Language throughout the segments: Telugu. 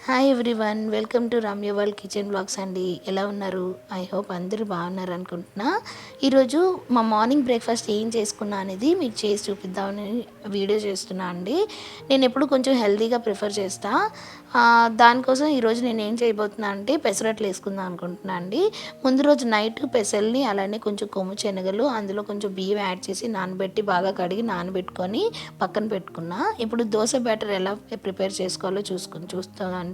Hi everyone, welcome to Ramya world kitchen blogs అండి. ఎలా ఉన్నారు? ఐ హోప్ అందరూ బాగున్నారు అనుకుంటున్నా. ఈరోజు మా మార్నింగ్ బ్రేక్ఫాస్ట్ ఏం చేసుకున్నా అనేది మీకు చేసి చూపిద్దామని వీడియో చేస్తున్నా అండి. నేను ఎప్పుడు కొంచెం హెల్తీగా ప్రిఫర్ చేస్తా. దానికోసం ఈరోజు నేను ఏం చేయబోతున్నా అంటే పెసరట్లు వేసుకుందాం అనుకుంటున్నా అండి. ముందు రోజు నైట్ పెసల్ని అలానే కొంచెం కొమ్ము శనగలు అందులో కొంచెం బియ్యం యాడ్ చేసి నానబెట్టి బాగా కడిగి నానబెట్టుకొని పక్కన పెట్టుకున్నా. ఇప్పుడు దోశ బ్యాటర్ ఎలా ప్రిపేర్ చేసుకోవాలో చూస్తామండి.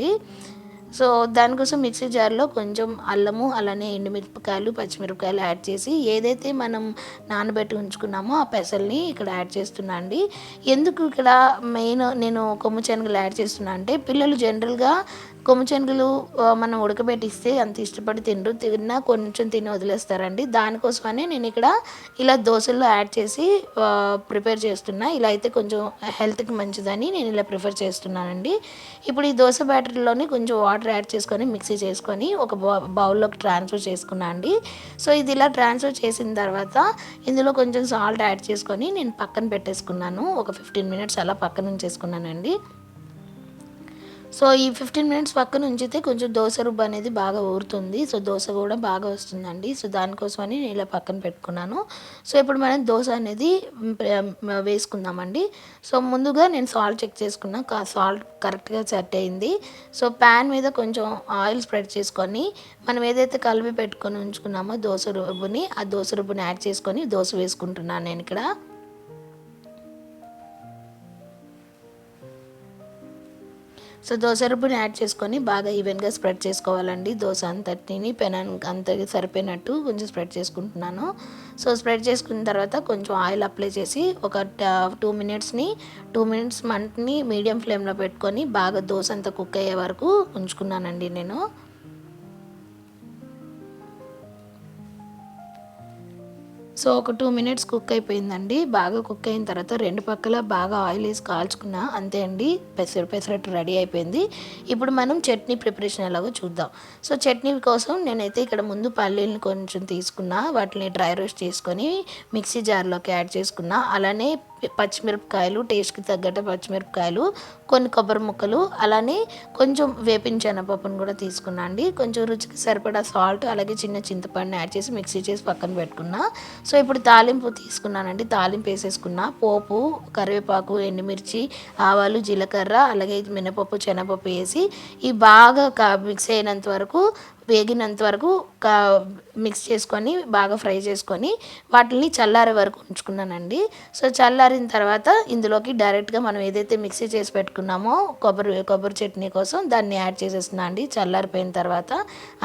సో దానికోసం మిక్సీ జార్లో కొంచెం అల్లము అలానే ఎండుమిరపకాయలు పచ్చిమిరపకాయలు యాడ్ చేసి ఏదైతే మనం నానబెట్టి ఉంచుకున్నామో ఆ పెసల్ని ఇక్కడ యాడ్ చేస్తున్నా అండి. ఎందుకు ఇక్కడ మెయిన్ నేను కొమ్ము శనగలు యాడ్ చేస్తున్నా అంటే పిల్లలు జనరల్గా కొమ్ము శనగలు మనం ఉడకబెట్టిస్తే అంత ఇష్టపడి తిన్నా కొంచెం తిని వదిలేస్తారండి. దానికోసమని నేను ఇక్కడ ఇలా దోశల్లో యాడ్ చేసి ప్రిపేర్ చేస్తున్నా. ఇలా అయితే కొంచెం హెల్త్కి మంచిదని నేను ఇలా ప్రిఫర్ చేస్తున్నానండి. ఇప్పుడు ఈ దోశ బ్యాటర్లోని కొంచెం వాటర్ యాడ్ చేసుకొని మిక్సీ చేసుకొని ఒక బౌల్లోకి ట్రాన్స్ఫర్ చేసుకున్నా అండి. సో ఇది ఇలా ట్రాన్స్ఫర్ చేసిన తర్వాత ఇందులో కొంచెం సాల్ట్ యాడ్ చేసుకొని నేను పక్కన పెట్టేసుకున్నాను. ఒక 15 మినిట్స్ అలా పక్కన ఉంచేసుకున్నానండి. సో ఈ 15 మినిట్స్ పక్కన ఉంచితే కొంచెం దోశ రుబ్బు అనేది బాగా ఊరుతుంది. సో దోశ కూడా బాగా వస్తుందండి. సో దానికోసమని నేను ఇలా పక్కన పెట్టుకున్నాను. సో ఇప్పుడు మనం దోశ అనేది వేసుకుందామండి. సో ముందుగా నేను సాల్ట్ చెక్ చేసుకున్నా. సాల్ట్ కరెక్ట్గా సెట్ అయింది. సో ప్యాన్ మీద కొంచెం ఆయిల్ స్ప్రెడ్ చేసుకొని మనం ఏదైతే కలిపి పెట్టుకొని ఉంచుకున్నామో దోశ రుబ్బుని ఆ దోశ రుబ్బుని యాడ్ చేసుకొని దోశ వేసుకుంటున్నాను నేను ఇక్కడ. సో దోశ రుబ్బుని యాడ్ చేసుకొని బాగా ఈవెన్గా స్ప్రెడ్ చేసుకోవాలండి. దోశ అంతటిని పెనానికి అంత సరిపోయినట్టు కొంచెం స్ప్రెడ్ చేసుకుంటున్నాను. సో స్ప్రెడ్ చేసుకున్న తర్వాత కొంచెం ఆయిల్ అప్లై చేసి ఒక 2 మినిట్స్ మంటని మీడియం ఫ్లేమ్లో పెట్టుకొని బాగా దోశ అంతా కుక్ అయ్యే వరకు ఉంచుకున్నానండి నేను. సో ఒక 2 మినిట్స్ కుక్ అయిపోయిందండి. బాగా కుక్ అయిన తర్వాత రెండు పక్కల బాగా ఆయిల్ వేసి కాల్చుకున్నా. అంతే అండి, పెసరట్టు రెడీ అయిపోయింది. ఇప్పుడు మనం చట్నీ ప్రిపరేషన్ ఎలాగో చూద్దాం. సో చట్నీ కోసం నేనైతే ఇక్కడ ముందు పల్లీలను కొంచెం తీసుకున్నా. వాటిని డ్రై రోస్ట్ చేసుకొని మిక్సీ జార్లోకి యాడ్ చేసుకున్నా. అలానే పచ్చిమిరపకాయలు, టేస్ట్కి తగ్గట్టు పచ్చిమిరపకాయలు, కొన్ని కొబ్బరి ముక్కలు, అలానే కొంచెం వేపిన శనగపప్పును కూడా తీసుకున్నా అండి. కొంచెం రుచికి సరిపడా సాల్ట్ అలాగే చిన్న చింతపండుని యాడ్ చేసి మిక్సీ చేసి పక్కన పెట్టుకున్నా. సో ఇప్పుడు తాలింపు తీసుకున్నానండి. తాలింపు వేసేసుకున్నా. పోపు, కరివేపాకు, ఎండుమిర్చి, ఆవాలు, జీలకర్ర అలాగే మినపప్పు, శనగపప్పు వేసి ఈ బాగా మిక్స్ అయినంత వరకు వేగినంత వరకు మిక్స్ చేసుకొని బాగా ఫ్రై చేసుకొని వాటిని చల్లారే వరకు ఉంచుకున్నానండి. సో చల్లారిన తర్వాత ఇందులోకి డైరెక్ట్గా మనం ఏదైతే మిక్సీ చేసి పెట్టుకున్నామో కొబ్బరి చట్నీ కోసం దాన్ని యాడ్ చేసేస్తున్నా అండి. చల్లారిపోయిన తర్వాత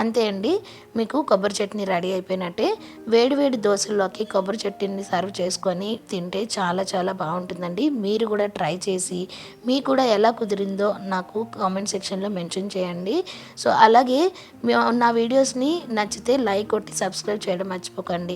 అంతే అండి, మీకు కొబ్బరి చట్నీ రెడీ అయిపోయినట్టే. వేడి వేడి దోశల్లోకి కొబ్బరి చట్నీని సర్వ్ చేసుకొని తింటే చాలా చాలా బాగుంటుందండి. మీరు కూడా ట్రై చేసి మీకు కూడా ఎలా కుదిరిందో నాకు కామెంట్ సెక్షన్లో మెన్షన్ చేయండి. సో అలాగే నా వీడియోస్ని నచ్చితే లైక్ కొట్టి సబ్స్క్రైబ్ చేయడం మర్చిపోకండి.